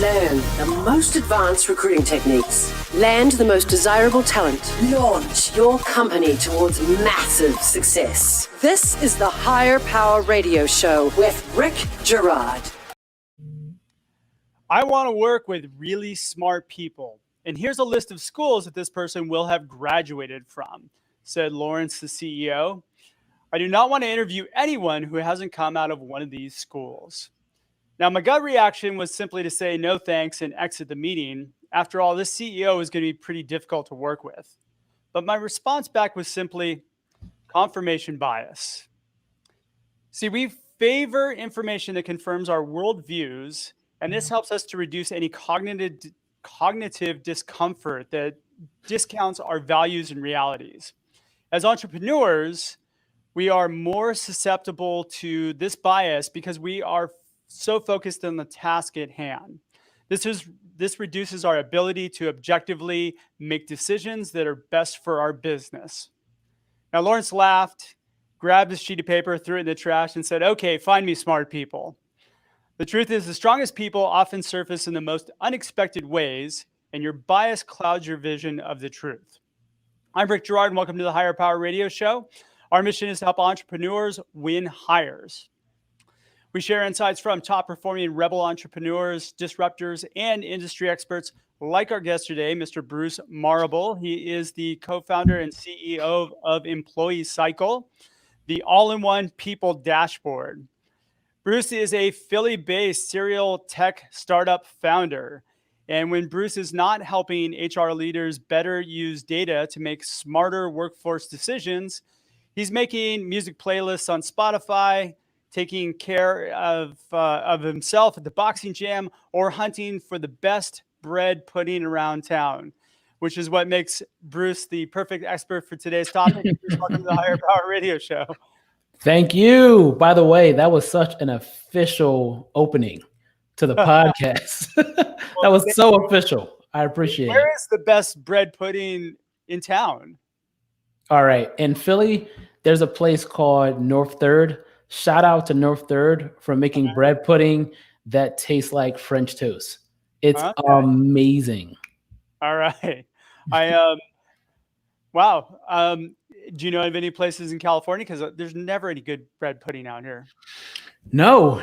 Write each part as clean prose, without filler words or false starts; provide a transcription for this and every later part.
Learn the most advanced recruiting techniques. Land the most desirable talent. Launch your company towards massive success. This is the Higher Power Radio Show with Rick Girard. I want to work with really smart people. And here's a list of schools that this person will have graduated from, said Lawrence, the CEO. I do not want to interview anyone who hasn't come out of one of these schools. Now, my gut reaction was simply to say no thanks and exit the meeting. After all, this CEO is going to be pretty difficult to work with. But my response back was simply confirmation bias. See, we favor information that confirms our worldviews, and this helps us to reduce any cognitive discomfort that discounts our values and realities. As entrepreneurs, we are more susceptible to this bias because we are so focused on the task at hand. This reduces our ability to objectively make decisions that are best for our business. Now, Lawrence laughed, grabbed his sheet of paper, threw it in the trash, and said, "Okay, find me smart people." The truth is, the strongest people often surface in the most unexpected ways, and your bias clouds your vision of the truth. I'm Rick Girard, and welcome to the Higher Power Radio Show. Our mission is to help entrepreneurs win hires. We share insights from top-performing rebel entrepreneurs, disruptors, and industry experts like our guest today, Mr. Bruce Marable. He is the co-founder and CEO of Employee Cycle, the all-in-one people dashboard. Bruce is a Philly-based serial tech startup founder. And when Bruce is not helping HR leaders better use data to make smarter workforce decisions, he's making music playlists on Spotify, taking care of himself at the boxing gym, or hunting for the best bread pudding around town, which is what makes Bruce the perfect expert for today's topic. Bruce, welcome to the Higher Power Radio Show. Thank you. By the way, that was such an official opening to the podcast. That was so official. I appreciate it. Where is the best bread pudding in town? All right. In Philly, there's a place called North Third. Shout out to North Third for making bread pudding that tastes like French toast. It's amazing. All right. Wow. Do you know of any places in California? Because there's never any good bread pudding out here. No.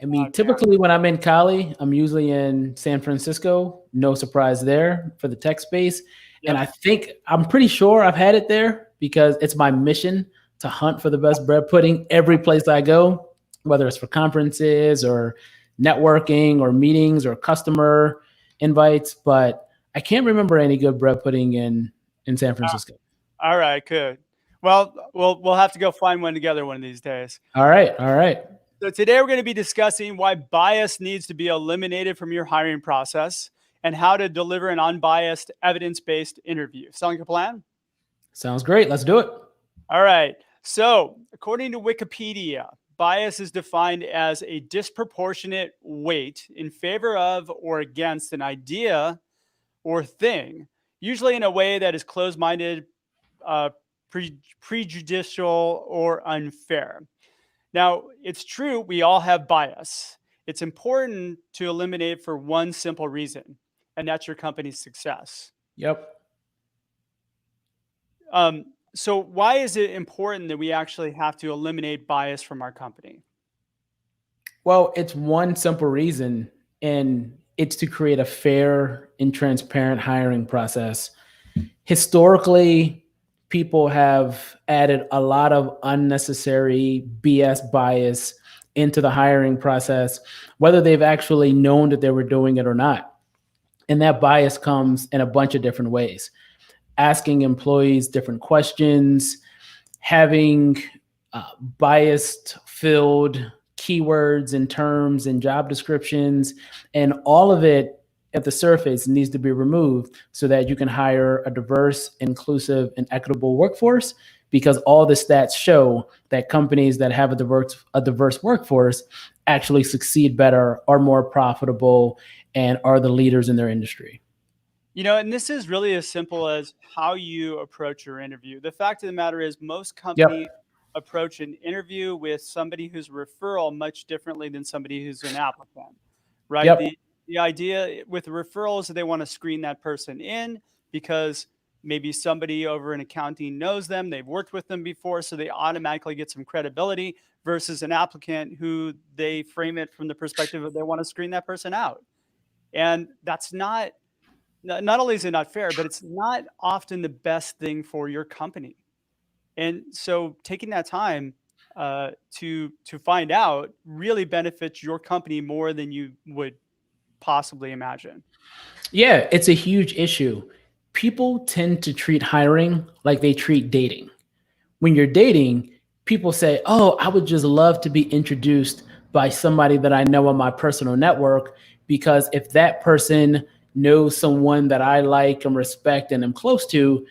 I mean, typically when I'm in Cali, I'm usually in San Francisco. No surprise there for the tech space. Yep. And I'm pretty sure I've had it there because it's my mission to hunt for the best bread pudding every place I go, whether it's for conferences or networking or meetings or customer invites. But I can't remember any good bread pudding in San Francisco. All right, good. Well, we'll have to go find one together one of these days. All right. So today we're going to be discussing why bias needs to be eliminated from your hiring process and how to deliver an unbiased, evidence-based interview. Sound like a plan? Sounds great. Let's do it. All right. So according to Wikipedia, bias is defined as a disproportionate weight in favor of or against an idea or thing, usually in a way that is closed-minded, prejudicial, or unfair. Now, it's true, we all have bias. It's important to eliminate it for one simple reason, and that's your company's success. Yep. So why is it important that we actually have to eliminate bias from our company? Well, it's one simple reason, and it's to create a fair and transparent hiring process. Historically, people have added a lot of unnecessary BS bias into the hiring process, whether they've actually known that they were doing it or not. And that bias comes in a bunch of different ways. Asking employees different questions, having biased filled keywords and terms and job descriptions, and all of it at the surface needs to be removed so that you can hire a diverse, inclusive, and equitable workforce, because all the stats show that companies that have a diverse workforce actually succeed better, are more profitable, and are the leaders in their industry. You know, and this is really as simple as how you approach your interview. The fact of the matter is most companies approach an interview with somebody who's a referral much differently than somebody who's an applicant, right? The idea with referrals, they want to screen that person in because maybe somebody over in accounting knows them, they've worked with them before, so they automatically get some credibility versus an applicant who they frame it from the perspective of they want to screen that person out. And that's not only is it not fair, but it's not often the best thing for your company. And so taking that time to find out really benefits your company more than you would possibly imagine. Yeah, it's a huge issue. People tend to treat hiring like they treat dating. When you're dating, people say, "Oh, I would just love to be introduced by somebody that I know on my personal network because if that person knows someone that I like and respect and am close to,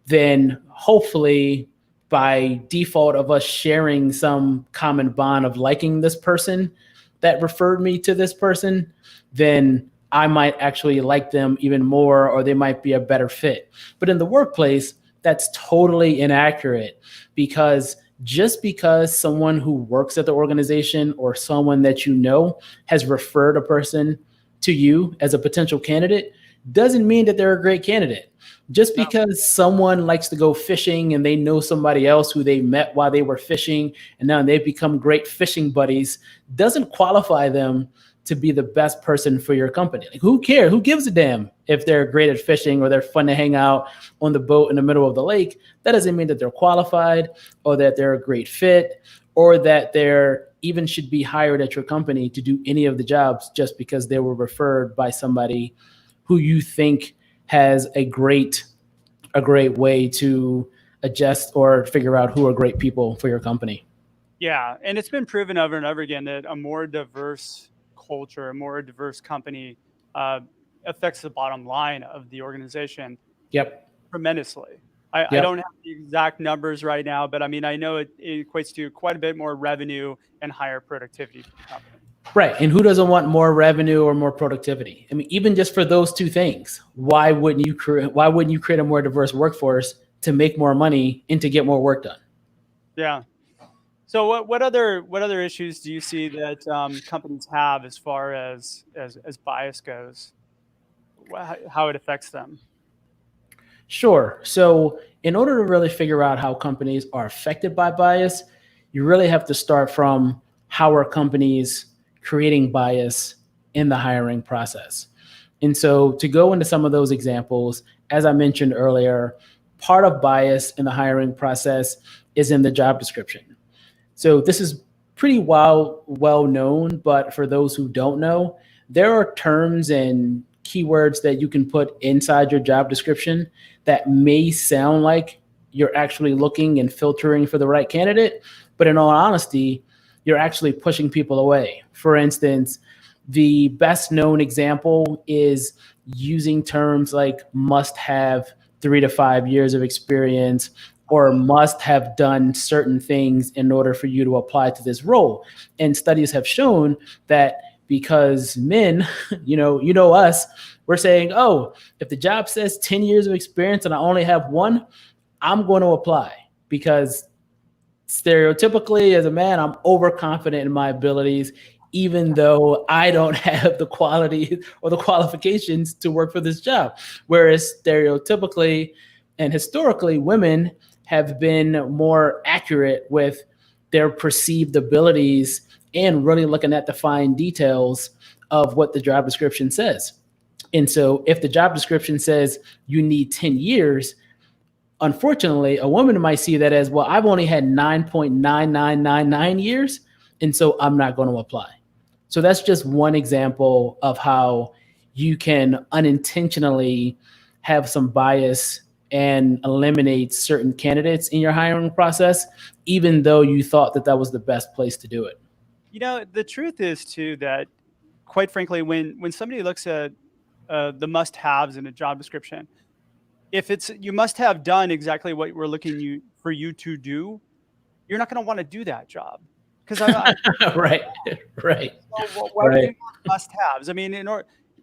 then hopefully by default of us sharing some common bond of liking this person that referred me to this person, then I might actually like them even more or they might be a better fit." But in the workplace, that's totally inaccurate because just because someone who works at the organization or someone that you know has referred a person to you as a potential candidate doesn't mean that they're a great candidate. Just No. because someone likes to go fishing and they know somebody else who they met while they were fishing and now they've become great fishing buddies doesn't qualify them to be the best person for your company. Like, who cares? Who gives a damn if they're great at fishing or they're fun to hang out on the boat in the middle of the lake? That doesn't mean that they're qualified or that they're a great fit or that they're even should be hired at your company to do any of the jobs just because they were referred by somebody who you think has a great way to adjust or figure out who are great people for your company. Yeah, and it's been proven over and over again that a more diverse culture, a more diverse company uh, affects the bottom line of the organization Yep. tremendously. I Yep. don't have the exact numbers right now, but I mean, I know it equates to quite a bit more revenue and higher productivity for the company. Right. And who doesn't want more revenue or more productivity? I mean, even just for those two things, why wouldn't you create a more diverse workforce to make more money and to get more work done? Yeah. So what other issues do you see that companies have as far as bias goes? How it affects them? Sure. So, in order to really figure out how companies are affected by bias, you really have to start from how are companies creating bias in the hiring process. And so, to go into some of those examples, as I mentioned earlier, part of bias in the hiring process is in the job description. So this is pretty well known, but for those who don't know, there are terms and keywords that you can put inside your job description that may sound like you're actually looking and filtering for the right candidate, but in all honesty, you're actually pushing people away. For instance, the best known example is using terms like must have 3 to 5 years of experience or must have done certain things in order for you to apply to this role. And studies have shown that because men, us, we're saying, oh, if the job says 10 years of experience and I only have one, I'm going to apply because stereotypically as a man, I'm overconfident in my abilities, even though I don't have the quality or the qualifications to work for this job. Whereas stereotypically and historically, women have been more accurate with their perceived abilities and really looking at the fine details of what the job description says. And so if the job description says you need 10 years, unfortunately, a woman might see that as, well, I've only had 9.9999 years, and so I'm not going to apply. So that's just one example of how you can unintentionally have some bias and eliminate certain candidates in your hiring process, even though you thought that that was the best place to do it. The truth is too that, quite frankly, when somebody looks at the must-haves in a job description, if it's you must have done exactly what we're looking for you to do, you're not going to want to do that job because Right, right, why would you right. have must-haves? I mean,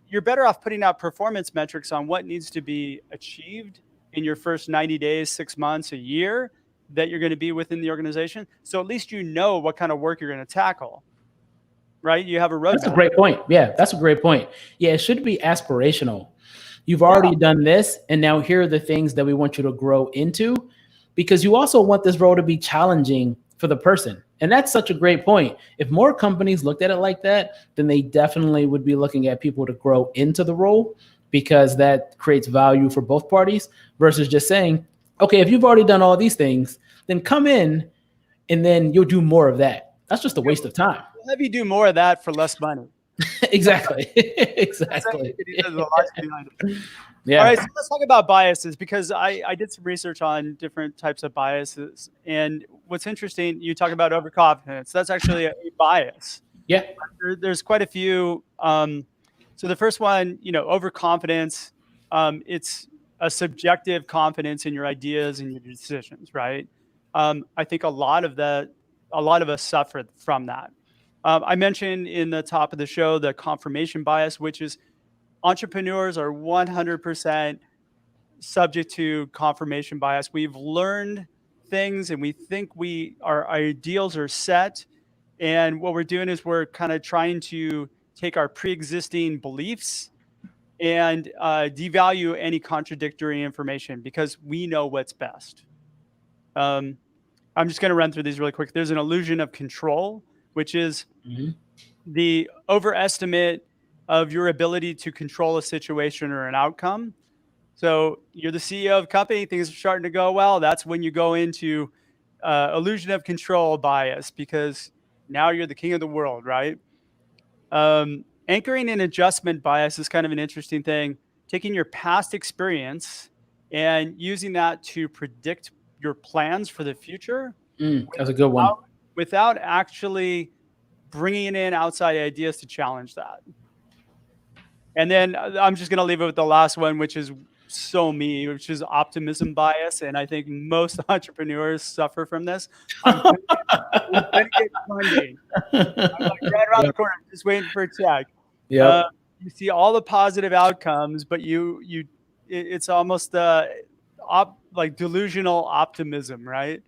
you're better off putting out performance metrics on what needs to be achieved in your first 90 days, 6 months, a year that you're going to be within the organization. So at least you know what kind of work you're going to tackle, right? You have a roadmap. That's a great point. Yeah, that's a great point. Yeah, it should be aspirational. You've already done this, and now here are the things that we want you to grow into, because you also want this role to be challenging for the person. And that's such a great point. If more companies looked at it like that, then they definitely would be looking at people to grow into the role, because that creates value for both parties versus just saying, okay, if you've already done all these things, then come in and then you'll do more of that. That's just a waste of time. We'll have you do more of that for less money. Exactly. Exactly. Yeah. All right, so let's talk about biases, because I did some research on different types of biases. And what's interesting, you talk about overconfidence. That's actually a bias. Yeah. There's quite a few. So the first one, overconfidence, it's a subjective confidence in your ideas and your decisions, right? I think a lot of us suffer from that. I mentioned in the top of the show the confirmation bias, which is entrepreneurs are 100% subject to confirmation bias. We've learned things and we think our ideals are set. And what we're doing is we're kind of trying to take our pre-existing beliefs and devalue any contradictory information because we know what's best. I'm just going to run through these really quick. There's an illusion of control, which is the overestimate of your ability to control a situation or an outcome. So you're the CEO of a company, things are starting to go well. That's when you go into illusion of control bias, because now you're the king of the world, right? Anchoring and adjustment bias is kind of an interesting thing. Taking your past experience and using that to predict your plans for the future. That's a good one. Without actually bringing in outside ideas to challenge that. And then I'm just going to leave it with the last one, which is so me, which is optimism bias. And I think most entrepreneurs suffer from this. I'm going to get funding. I'm like right around the corner, just waiting for a check. Yeah. You see all the positive outcomes, but it's almost like delusional optimism, right?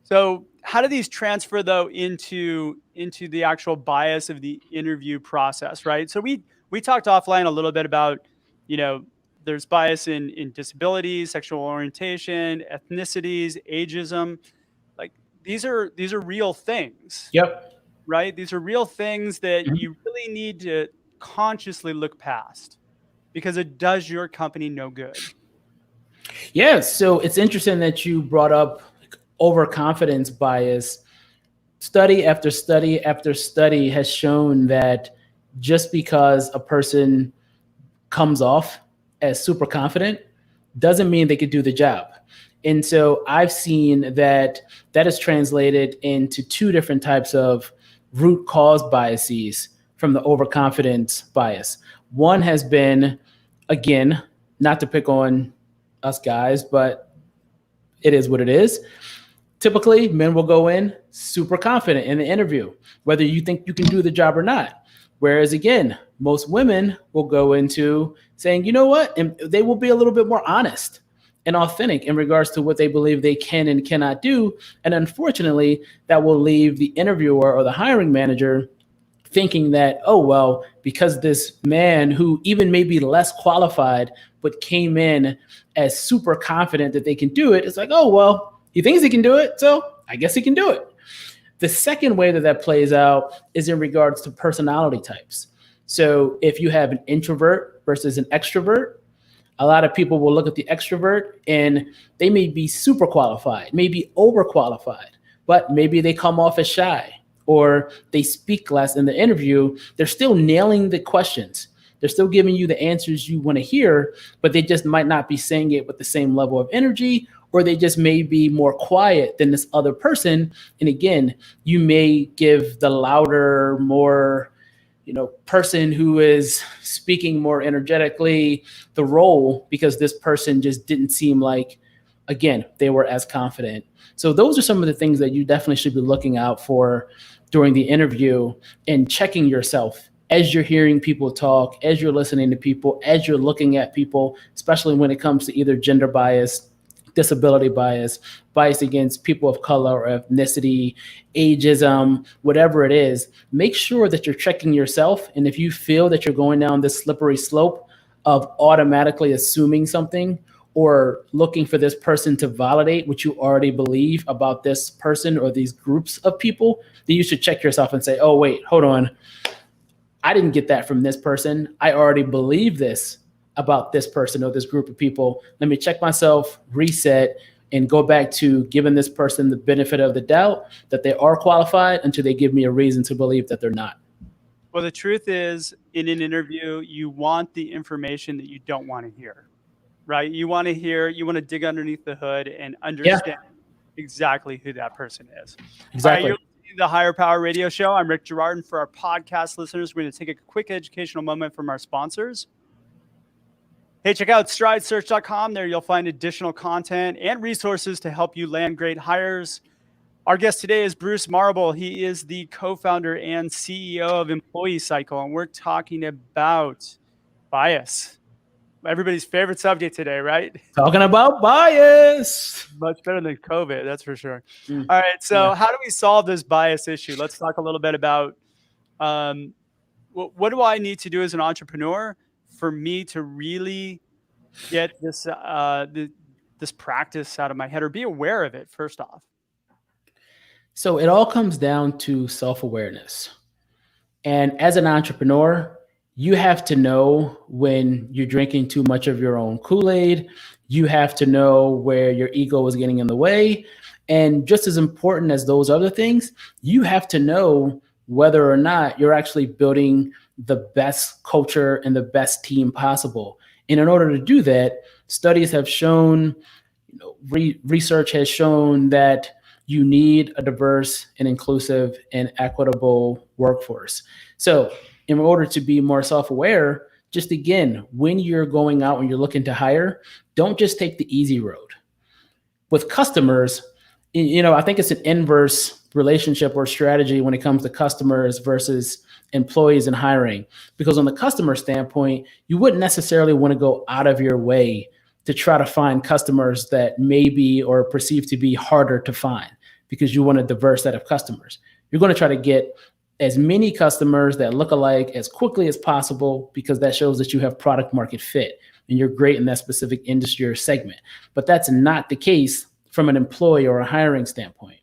So how do these transfer though into the actual bias of the interview process, right? So we talked offline a little bit about, there's bias in disabilities, sexual orientation, ethnicities, ageism. Like these are real things. Yep. Right? These are real things that you really need to consciously look past, because it does your company no good. Yeah. So it's interesting that you brought up overconfidence bias. Study after study after study has shown that just because a person comes off as super confident doesn't mean they could do the job. And so I've seen that is translated into two different types of root cause biases from the overconfidence bias. One has been, again, not to pick on us guys, but it is what it is. Typically, men will go in super confident in the interview, whether you think you can do the job or not. Whereas again, most women will go into saying, you know what, and they will be a little bit more honest and authentic in regards to what they believe they can and cannot do. And unfortunately, that will leave the interviewer or the hiring manager thinking that, oh, well, because this man who even may be less qualified, but came in as super confident that they can do it, it's like, oh, well, he thinks he can do it, so I guess he can do it. The second way that plays out is in regards to personality types. So if you have an introvert versus an extrovert, a lot of people will look at the extrovert and they may be super qualified, maybe overqualified, but maybe they come off as shy or they speak less in the interview. They're still nailing the questions. They're still giving you the answers you want to hear, but they just might not be saying it with the same level of energy, or they just may be more quiet than this other person. And again, you may give the louder, more, person who is speaking more energetically the role, because this person just didn't seem like, again, they were as confident. So those are some of the things that you definitely should be looking out for during the interview and checking yourself as you're hearing people talk, as you're listening to people, as you're looking at people, especially when it comes to either gender bias, disability bias, bias against people of color or ethnicity, ageism, whatever it is. Make sure that you're checking yourself. And if you feel that you're going down this slippery slope of automatically assuming something or looking for this person to validate what you already believe about this person or these groups of people, then you should check yourself and say, oh, wait, hold on. I didn't get that from this person. I already believe this about this person or this group of people. Let me check myself, reset, and go back to giving this person the benefit of the doubt that they are qualified until they give me a reason to believe that they're not. Well, the truth is, in an interview, you want the information that you don't want to hear, right? You want to dig underneath the hood and understand exactly who that person is. Exactly. All right, the Higher Power Radio Show. I'm Rick Girard, and for our podcast listeners, we're going to take a quick educational moment from our sponsors. Hey, check out stridesearch.com. There you'll find additional content and resources to help you land great hires. Our guest today is Bruce Marable. He is the co-founder and CEO of Employee Cycle, and we're talking about bias. Everybody's favorite subject today, right? Talking about bias. Much better than COVID, that's for sure. All right, so how do we solve this bias issue? Let's talk a little bit about what do I need to do as an entrepreneur for me to really get this this practice out of my head, or be aware of it first off? So it all comes down to self-awareness. And as an entrepreneur, you have to know when you're drinking too much of your own Kool-Aid. You have to know where your ego is getting in the way. And just as important as those other things, you have to know whether or not you're actually building the best culture and the best team possible. And in order to do that, studies have shown, research has shown that you need a diverse and inclusive and equitable workforce. So in order to be more self-aware, just again, when you're going out and you're looking to hire, don't just take the easy road. With customers, I think it's an inverse relationship or strategy when it comes to customers versus employees and hiring. Because on the customer standpoint, you wouldn't necessarily want to go out of your way to try to find customers that may be or perceived to be harder to find, because you want a diverse set of customers. You're going to try to get as many customers that look alike as quickly as possible, because that shows that you have product market fit and you're great in that specific industry or segment. But that's not the case from an employee or a hiring standpoint.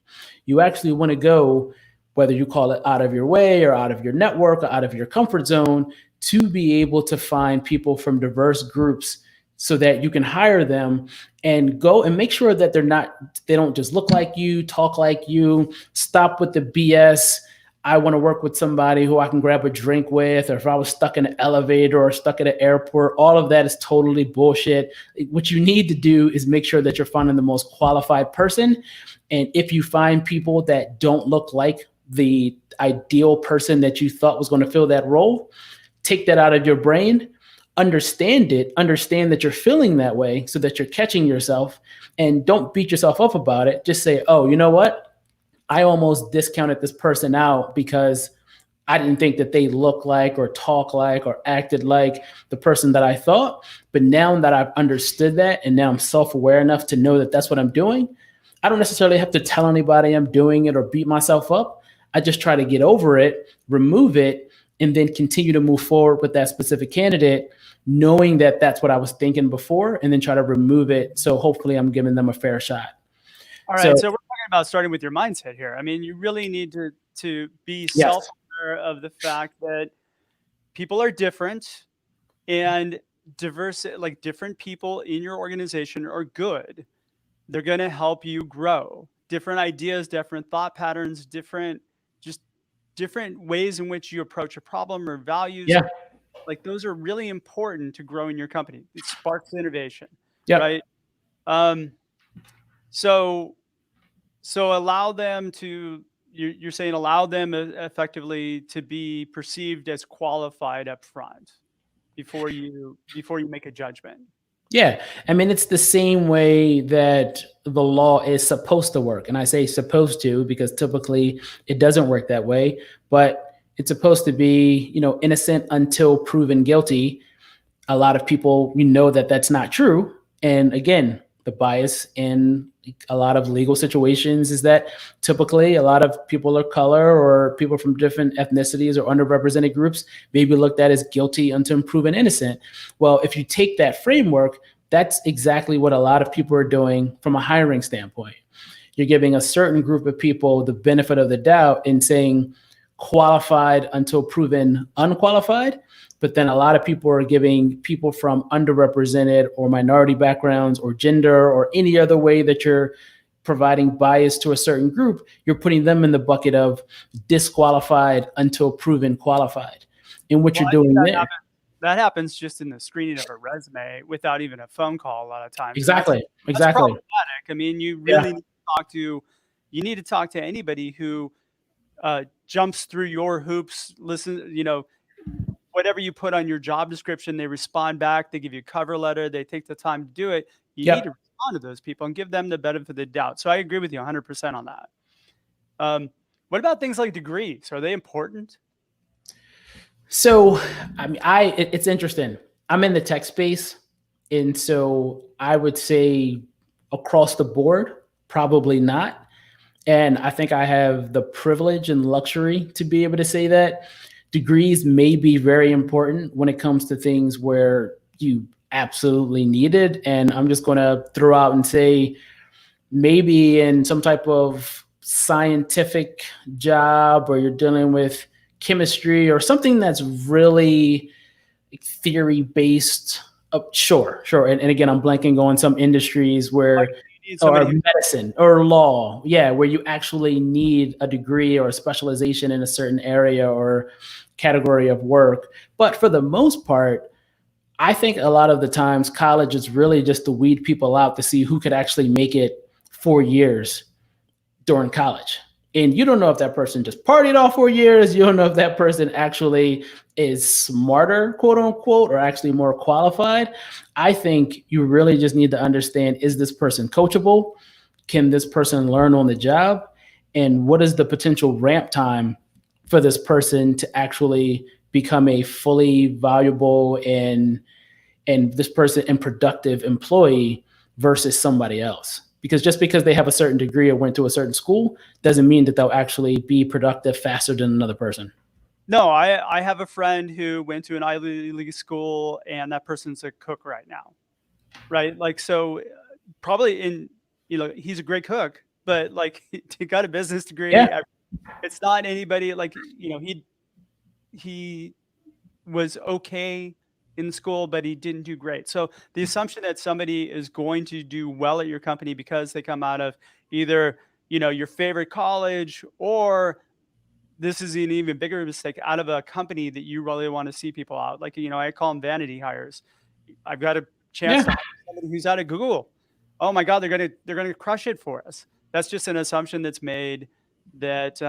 You actually want to go, whether you call it out of your way or out of your network or out of your comfort zone, to be able to find people from diverse groups so that you can hire them and go and make sure that they don't just look like you, talk like you, stop with the BS. I want to work with somebody who I can grab a drink with, or if I was stuck in an elevator or stuck at an airport, all of that is totally bullshit. What you need to do is make sure that you're finding the most qualified person. And if you find people that don't look like the ideal person that you thought was going to fill that role, take that out of your brain, understand that you're feeling that way so that you're catching yourself, and don't beat yourself up about it. Just say, oh, you know what? I almost discounted this person out because I didn't think that they look like or talk like or acted like the person that I thought. But now that I've understood that, and now I'm self-aware enough to know that that's what I'm doing, I don't necessarily have to tell anybody I'm doing it or beat myself up. I just try to get over it, remove it, and then continue to move forward with that specific candidate, knowing that that's what I was thinking before, and then try to remove it. So hopefully I'm giving them a fair shot. All right. So we're talking about starting with your mindset here. I mean, you really need to be self-aware of the fact that people are different, and diverse, like different people in your organization are good. They're going to help you grow. Different ideas, different thought patterns, different ways in which you approach a problem or values. Yeah. Like those are really important to grow in your company. It sparks innovation. Yeah. Right. So allow them to, you're saying allow them effectively to be perceived as qualified up front before you make a judgment. Yeah. I mean, it's the same way that the law is supposed to work. And I say supposed to because typically it doesn't work that way, but it's supposed to be, innocent until proven guilty. A lot of people, that that's not true. And again, The bias in a lot of legal situations is that typically a lot of people of color or people from different ethnicities or underrepresented groups may be looked at as guilty until proven innocent. Well, if you take that framework, that's exactly what a lot of people are doing from a hiring standpoint. You're giving a certain group of people the benefit of the doubt and saying qualified until proven unqualified. But then a lot of people are giving people from underrepresented or minority backgrounds or gender or any other way that you're providing bias to a certain group, you're putting them in the bucket of disqualified until proven qualified. And what you're doing there. That happens just in the screening of a resume without even a phone call a lot of times. Exactly. That's problematic. I mean, you really need to talk to anybody who jumps through your hoops, listen, whatever you put on your job description, they respond back, they give you a cover letter, they take the time to do it. You need to respond to those people and give them the benefit of the doubt. So I agree with you 100% on that. What about things like degrees? Are they important? So, I mean, it's interesting. I'm in the tech space. And so I would say across the board, probably not. And I think I have the privilege and luxury to be able to say that degrees may be very important when it comes to things where you absolutely need it. And I'm just going to throw out and say maybe in some type of scientific job or you're dealing with chemistry or something that's really theory based. Sure. And again, I'm blanking on some industries where or medicine or law. Yeah. Where you actually need a degree or a specialization in a certain area or category of work. But for the most part, I think a lot of the times college is really just to weed people out to see who could actually make it 4 years during college. And you don't know if that person just partied all 4 years. You don't know if that person actually is smarter, quote unquote, or actually more qualified. I think you really just need to understand, is this person coachable? Can this person learn on the job? And what is the potential ramp time for this person to actually become a fully valuable and this person and productive employee versus somebody else? Because just because they have a certain degree or went to a certain school doesn't mean that they'll actually be productive faster than another person. No, I have a friend who went to an Ivy League school and that person's a cook right now. Right. Like, so probably he's a great cook, but like he got a business degree. Yeah. It's not anybody like, he was okay in school, but he didn't do great. So the assumption that somebody is going to do well at your company because they come out of either, your favorite college, or this is an even bigger mistake, out of a company that you really want to see people out. Like, I call them vanity hires. I've got a chance to hire somebody who's out of Google. Oh my God, they're gonna crush it for us. That's just an assumption that's made that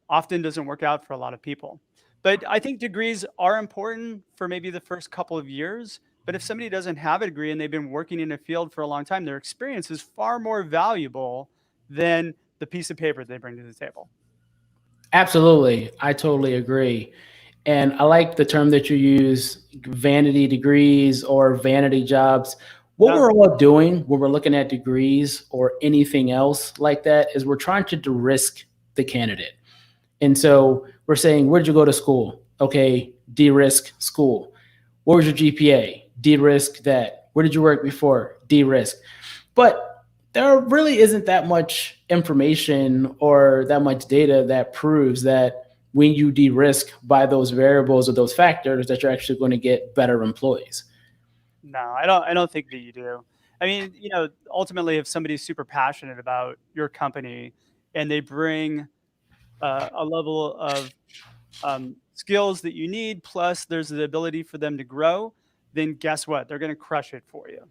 often doesn't work out for a lot of people. But I think degrees are important for maybe the first couple of years. But if somebody doesn't have a degree and they've been working in a field for a long time, their experience is far more valuable than the piece of paper they bring to the table. Absolutely. I totally agree. And I like the term that you use, vanity degrees or vanity jobs. What we're all doing when we're looking at degrees or anything else like that is we're trying to de-risk the candidate. And so we're saying, where'd you go to school? Okay, de-risk school. What was your GPA? De-risk that. Where did you work before? De-risk. But there really isn't that much information or that much data that proves that when you de-risk by those variables or those factors that you're actually going to get better employees. No, I don't think that you do. I mean, ultimately, if somebody's super passionate about your company and they bring a level of skills that you need, plus there's the ability for them to grow, then guess what? They're going to crush it for you.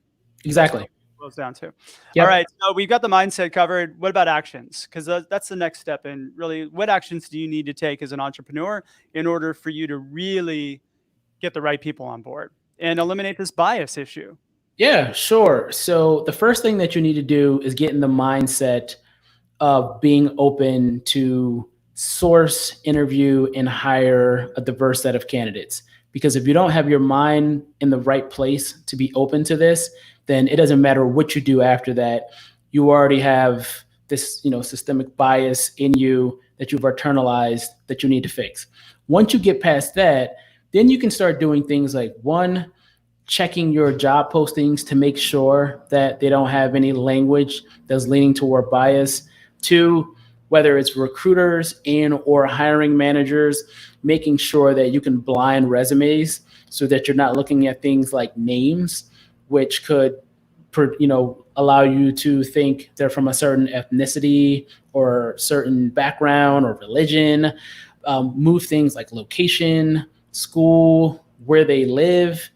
Exactly. That's what it boils down to. Yep. All right. So we've got the mindset covered. What about actions? Because that's the next step. And really, what actions do you need to take as an entrepreneur in order for you to really get the right people on board and eliminate this bias issue? Yeah, sure. So the first thing that you need to do is get in the mindset of being open to source, interview, and hire a diverse set of candidates. Because if you don't have your mind in the right place to be open to this, then it doesn't matter what you do after that. You already have this, systemic bias in you that you've internalized that you need to fix. Once you get past that, then you can start doing things like, one, checking your job postings to make sure that they don't have any language that's leaning toward bias. Two, whether it's recruiters and or hiring managers, making sure that you can blind resumes so that you're not looking at things like names, which could allow you to think they're from a certain ethnicity or certain background or religion. Move things like location, school, where they live.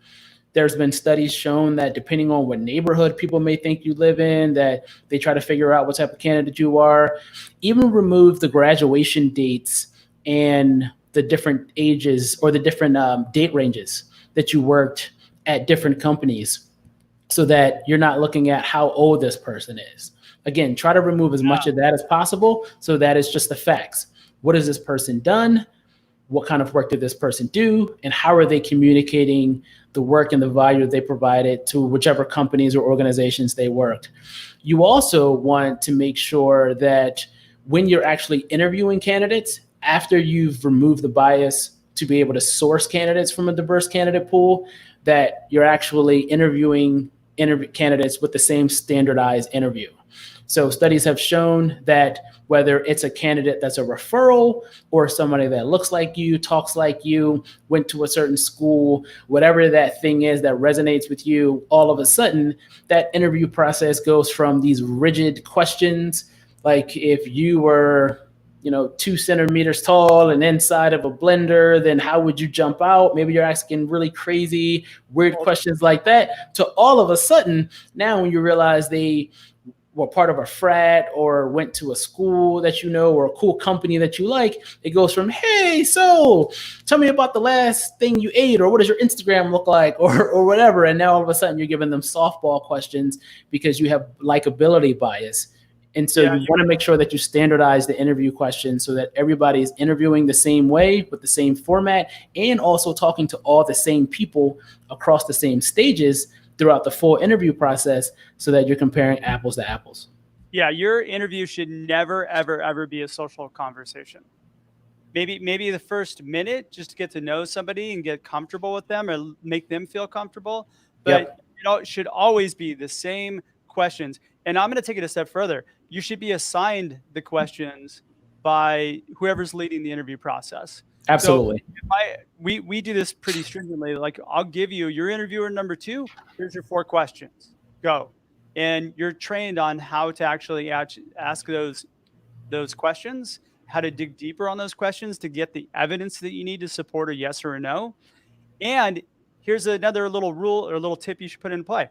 There's been studies shown that depending on what neighborhood people may think you live in, that they try to figure out what type of candidate you are. Even remove the graduation dates and the different ages or the different date ranges that you worked at different companies so that you're not looking at how old this person is. Again, try to remove as much of that as possible so that it's just the facts. What has this person done? What kind of work did this person do? And how are they communicating the work and the value they provided to whichever companies or organizations they worked? You also want to make sure that when you're actually interviewing candidates, after you've removed the bias to be able to source candidates from a diverse candidate pool, that you're actually interviewing candidates with the same standardized interview. So studies have shown that whether it's a candidate that's a referral or somebody that looks like you, talks like you, went to a certain school, whatever that thing is that resonates with you, all of a sudden that interview process goes from these rigid questions, like if you were 2 centimeters tall and inside of a blender, then how would you jump out? Maybe you're asking really crazy, weird questions like that, to all of a sudden, now when you realize they were part of a frat or went to a school that or a cool company that you like, it goes from, hey, so tell me about the last thing you ate, or what does your Instagram look like, or whatever. And now all of a sudden you're giving them softball questions because you have likability bias. And so you want to make sure that you standardize the interview questions so that everybody's interviewing the same way with the same format and also talking to all the same people across the same stages throughout the full interview process so that you're comparing apples to apples. Yeah, your interview should never, ever, ever be a social conversation. Maybe the first minute just to get to know somebody and get comfortable with them or make them feel comfortable. But it should always be the same questions. And I'm going to take it a step further. You should be assigned the questions by whoever's leading the interview process. Absolutely. So we do this pretty stringently. Like, I'll give you your interviewer number 2. Here's your 4 questions. Go. And you're trained on how to actually ask those questions, how to dig deeper on those questions to get the evidence that you need to support a yes or a no. And here's another little rule or little tip you should put in play.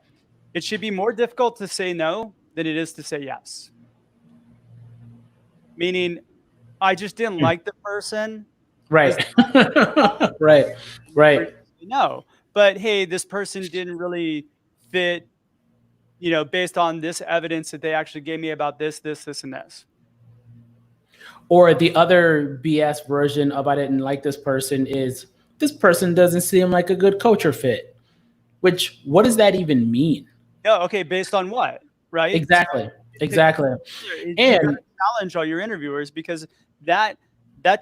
It should be more difficult to say no than it is to say yes. Meaning, I just didn't like the person. Right. Right. No, but hey, this person didn't really fit, based on this evidence that they actually gave me about this, and this. Or the other BS version of I didn't like this person is this person doesn't seem like a good culture fit. Which, what does that even mean? Oh, okay. Based on what? Right? Exactly. And challenge all your interviewers, because that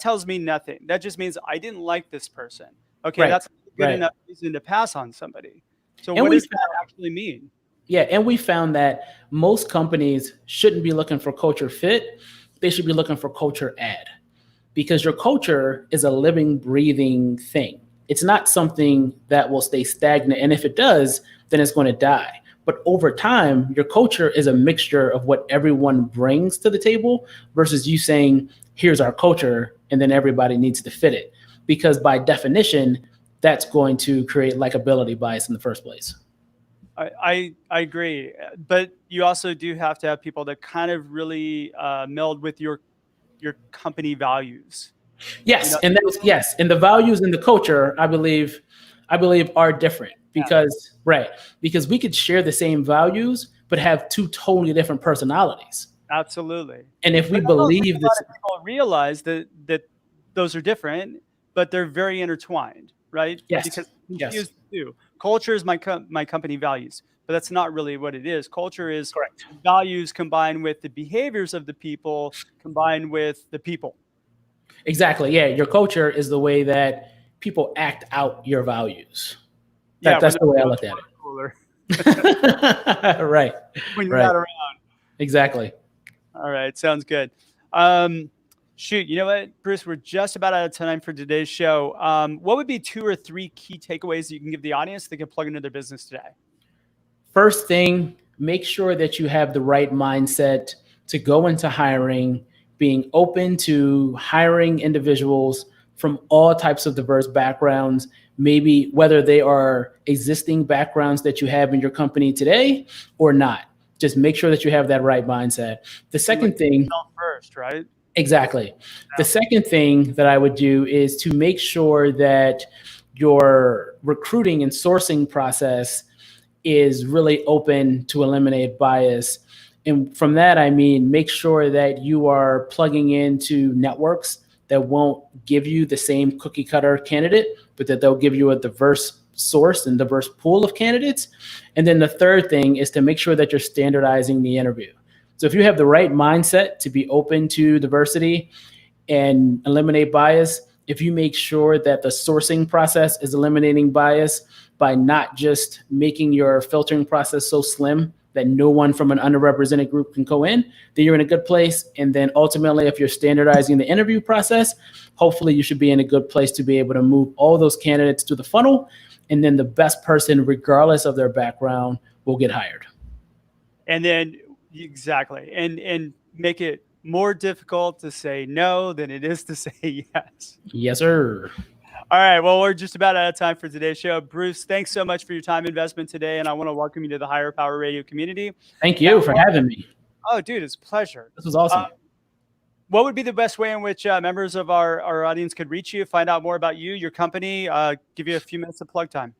tells me nothing. That just means I didn't like this person. Okay, right. That's good enough reason to pass on somebody. So what does that actually mean? Yeah, and we found that most companies shouldn't be looking for culture fit. They should be looking for culture add, because your culture is a living, breathing thing. It's not something that will stay stagnant. And if it does, then it's going to die. But over time, your culture is a mixture of what everyone brings to the table versus you saying, here's our culture, and then everybody needs to fit it. Because by definition, that's going to create likability bias in the first place. I agree. But you also do have to have people that kind of really meld with your company values. Yes, and the values and the culture, I believe are different. Because because we could share the same values, but have 2 totally different personalities. Absolutely. And if we believe this, people realize that those are different, but they're very intertwined. right? Yes. Because Yes. confused too. Culture is my company values, but that's not really what it is. Culture is Correct. values combined with the behaviors of the people, combined with the people. Exactly. Yeah. Your culture is the way that people act out your values. Yeah, when That's they're the way I around look at water cooler, it. Right. when you're Right. not around. Exactly. All right, sounds good. Um, Shoot, you know what, Bruce, we're just about out of time for today's show. What would be 2 or 3 key takeaways that you can give the audience that can plug into their business today? First thing, make sure that you have the right mindset to go into hiring, being open to hiring individuals from all types of diverse backgrounds, maybe whether they are existing backgrounds that you have in your company today or not. Just make sure that you have that right mindset. The And look second at thing, yourself first, right? exactly. The Yeah. second thing that I would do is to make sure that your recruiting and sourcing process is really open to eliminate bias. And from that, I mean, make sure that you are plugging into networks that won't give you the same cookie cutter candidate, but that they'll give you a diverse source and diverse pool of candidates. And then the third thing is to make sure that you're standardizing the interview. So if you have the right mindset to be open to diversity and eliminate bias, if you make sure that the sourcing process is eliminating bias by not just making your filtering process so slim that no one from an underrepresented group can go in, then you're in a good place. And then ultimately, if you're standardizing the interview process, hopefully you should be in a good place to be able to move all those candidates to the funnel. And then the best person, regardless of their background, will get hired. And then exactly, and make it more difficult to say no than it is to say yes. Yes, sir. All right. Well, we're just about out of time for today's show. Bruce, thanks so much for your time investment today. And I want to welcome you to the Higher Power Radio community. Thank you for having me. Oh, dude, it's a pleasure. This was awesome. What would be the best way in which members of our audience could reach you, find out more about you, your company, give you a few minutes of plug time?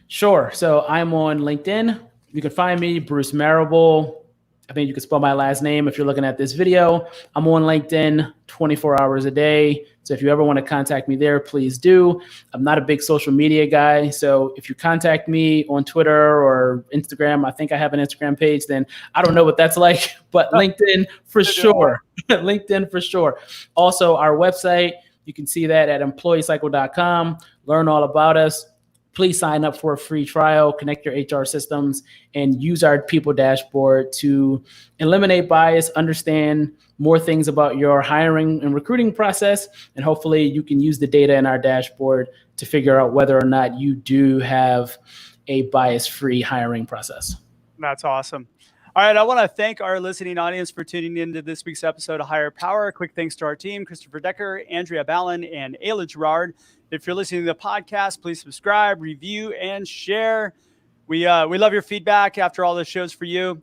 Sure. So I'm on LinkedIn. You can find me, Bruce Marable. I think you can spell my last name if you're looking at this video. I'm on LinkedIn 24 hours a day. So if you ever want to contact me there, please do. I'm not a big social media guy. So if you contact me on Twitter or Instagram, I think I have an Instagram page, then I don't know what that's like, but LinkedIn for sure. LinkedIn for sure. Also, our website, you can see that at employeecycle.com. Learn all about us. Please sign up for a free trial, connect your HR systems, and use our people dashboard to eliminate bias, understand more things about your hiring and recruiting process, and hopefully you can use the data in our dashboard to figure out whether or not you do have a bias-free hiring process. That's awesome. All right, I want to thank our listening audience for tuning into this week's episode of Higher Power. Quick thanks to our team, Christopher Decker, Andrea Ballin, and Ayla Gerard. If you're listening to the podcast, please subscribe, review, and share. We love your feedback after all the shows for you.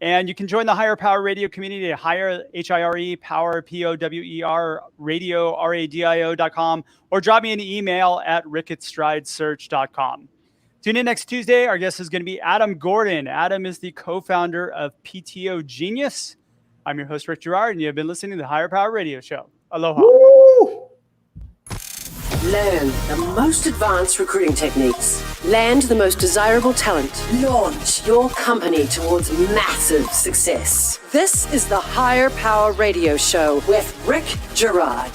And you can join the Higher Power Radio community at Higher, H-I-R-E, Power, P-O-W-E-R, radio, R-A-D-I-O.com, or drop me an email at ricketstridesearch.com. Tune in next Tuesday. Our guest is going to be Adam Gordon. Adam is the co-founder of PTO Genius. I'm your host, Rick Gerard, and you have been listening to the Higher Power Radio Show. Aloha. Woo! Learn the most advanced recruiting techniques. Land the most desirable talent. Launch your company towards massive success. This is the Higher Power Radio Show with Rick Gerard.